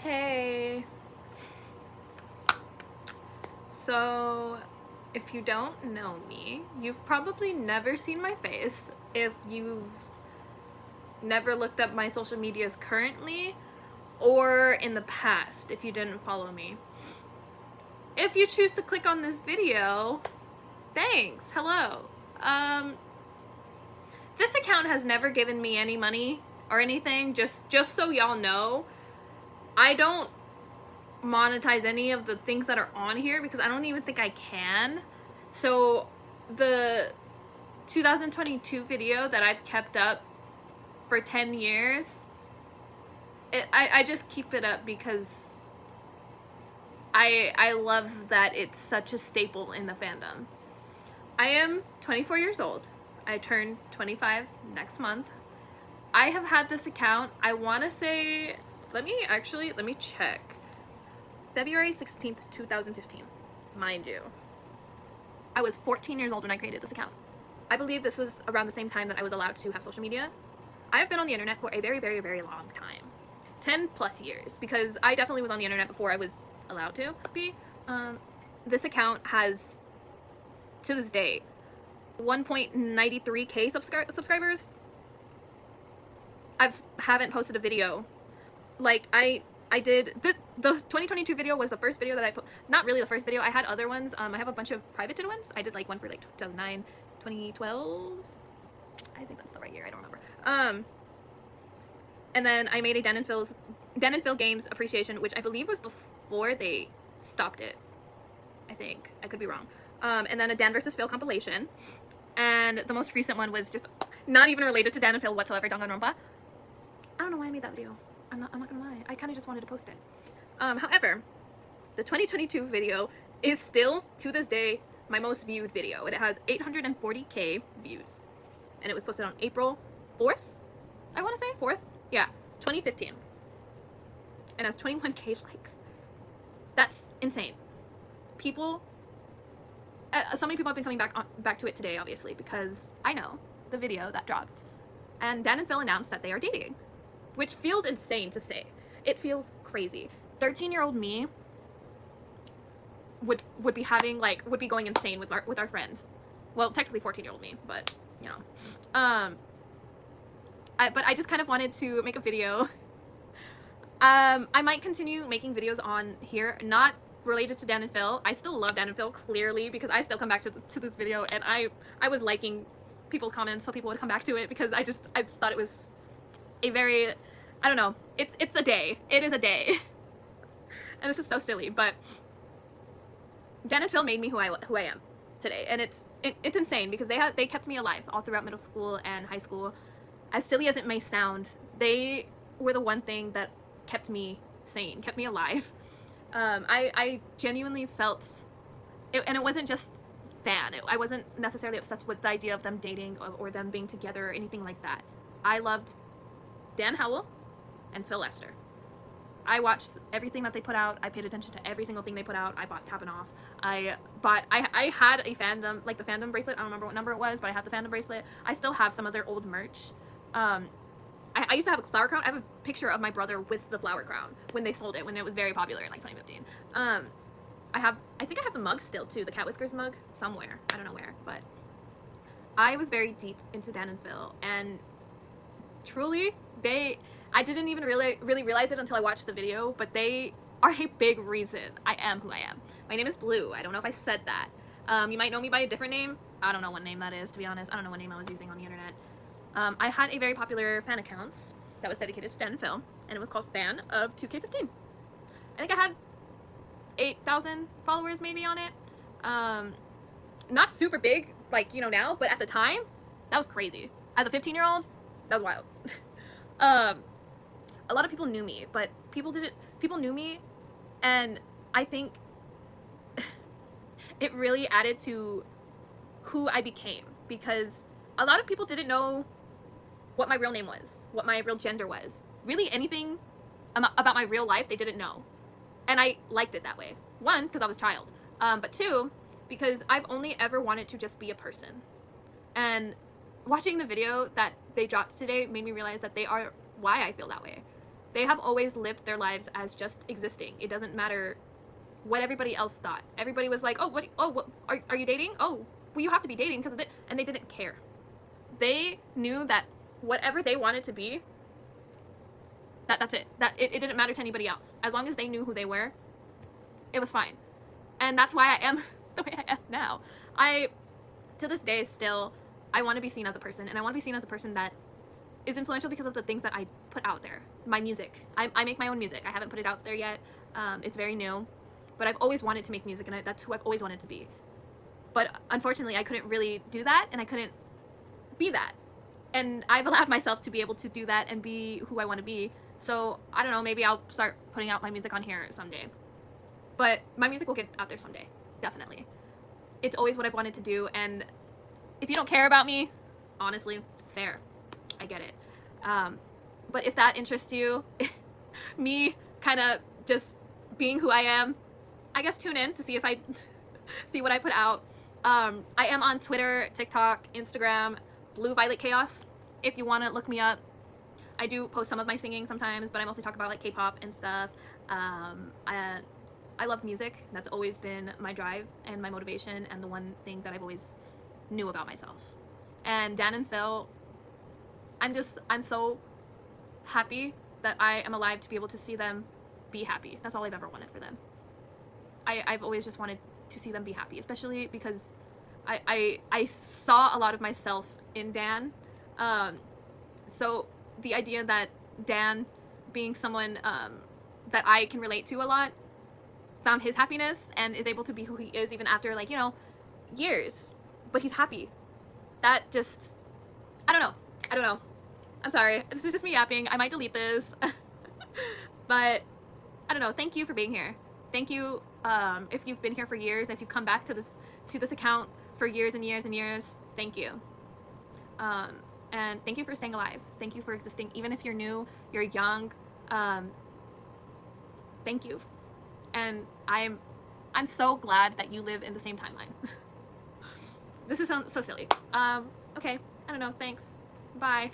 Hey. So, if you don't know me, you've probably never seen my face. If you've never looked up my social medias currently, or in the past, if you didn't follow me. If you choose to click on this video, thanks. Hello. Um, this account has never given me any money or anything. Just so y'all know, I don't monetize any of the things that are on here because I don't even think I can. So the 2022 video that I've kept up for 10 years, I just keep it up because I love that it's such a staple in the fandom. I am 24 years old. I turn 25 next month. I have had this account, I want to say, let me check. February 16th, 2015, mind you. I was 14 years old when I created this account. I believe this was around the same time that I was allowed to have social media. I have been on the internet for a very, very, very long time. 10 plus years, because I definitely was on the internet before I was allowed to be. This account has, to this day, 1.93k subscribers. I haven't posted a video. Like, I did the 2022 video was the first video that I put. Not really the first video. I had other ones. I have a bunch of privated ones. I did like one for like 2009, 2012. I think that's the right year. I don't remember. And then I made a Dan and Phil Games appreciation, which I believe was before they stopped it. I think I could be wrong. And then a Dan versus Phil compilation, and the most recent one was just not even related to Dan and Phil whatsoever. Danganronpa. I don't know why I made that video. I'm not gonna lie. I kind of just wanted to post it. However, the 2022 video is still, to this day, my most viewed video. And it has 840k views. And it was posted on April 4th? I want to say 4th? Yeah, 2015. And has 21k likes. That's insane. People, so many people have been coming back to it today, obviously, because I know the video that dropped. And Dan and Phil announced that they are dating. Which feels insane to say. It feels crazy. 13-year-old me would be having would be going insane with our friends. Well, technically 14-year-old me, but you know. But I just kind of wanted to make a video. I might continue making videos on here, not related to Dan and Phil. I still love Dan and Phil, clearly, because I still come back to this video, and I was liking people's comments so people would come back to it, because I just thought it was a very, I don't know, it's a day. It is a day. And this is so silly, but Dan and Phil made me who I am today, and it's insane because they kept me alive all throughout middle school and high school. As silly as it may sound, they were the one thing that kept me sane, kept me alive. I genuinely felt, and it wasn't just fan. I wasn't necessarily obsessed with the idea of them dating or them being together or anything like that. I loved Dan Howell and Phil Lester. I watched everything that they put out. I paid attention to every single thing they put out. I bought Tapping Off. I had a fandom, like the fandom bracelet. I don't remember what number it was, but I had the fandom bracelet. I still have some of their old merch. I used to have a flower crown. I have a picture of my brother with the flower crown when they sold it, when it was very popular in like 2015. I think I have the mug still too, the Cat Whiskers mug, somewhere. I don't know where, but I was very deep into Dan and Phil, and truly, I didn't even really realize it until I watched the video, but they are a big reason I am who I am. My name is Blue. I don't know if I said that. You might know me by a different name. I don't know what name that is, to be honest. I don't know what name I was using on the internet. I had a very popular fan account that was dedicated to Dan and Phil, and it was called Fan of 2K15. I think I had 8,000 followers maybe on it. Not super big, like, you know, now, but at the time, that was crazy. As a 15-year-old, that was wild. A lot of people knew me, but people knew me, and I think it really added to who I became, because a lot of people didn't know what my real name was, what my real gender was. Really anything about my real life they didn't know. And I liked it that way. One, because I was a child. But two, because I've only ever wanted to just be a person. And watching the video that they dropped today made me realize that they are why I feel that way. They have always lived their lives as just existing. It doesn't matter what everybody else thought. Everybody was like, oh, what are you dating? Oh, well, you have to be dating because of it. And they didn't care. They knew that whatever they wanted to be, that's it. That it didn't matter to anybody else. As long as they knew who they were, it was fine. And that's why I am the way I am now. To this day, still, I want to be seen as a person. And I want to be seen as a person that is influential because of the things that I put out there. My music. I make my own music. I haven't put it out there yet. It's very new. But I've always wanted to make music, and that's who I've always wanted to be. But unfortunately, I couldn't really do that, and I couldn't be that. And I've allowed myself to be able to do that and be who I want to be. So, I don't know, maybe I'll start putting out my music on here someday. But my music will get out there someday. Definitely. It's always what I've wanted to do, and if you don't care about me, honestly, fair. I get it. But if that interests you, me kind of just being who I am, I guess tune in to see if I see what I put out. I am on Twitter, TikTok, Instagram, Blue Violet Chaos. If you want to look me up, I do post some of my singing sometimes, but I mostly talk about like K-pop and stuff. I love music. That's always been my drive and my motivation, and the one thing that I've always knew about myself. And Dan and Phil, I'm so happy that I am alive to be able to see them be happy. That's all I've ever wanted for them. I've always just wanted to see them be happy, especially because I saw a lot of myself in Dan. So the idea that Dan being someone that I can relate to a lot, found his happiness and is able to be who he is even after, like, you know, years, but he's happy. That just, I don't know. I'm sorry. This is just me yapping. I might delete this. But I don't know. Thank you for being here. Thank you if you've been here for years, if you've come back to this account for years and years and years. Thank you. And thank you for staying alive. Thank you for existing. Even if you're new, you're young. Thank you. And I'm so glad that you live in the same timeline. This is so silly. Okay. I don't know. Thanks. Bye.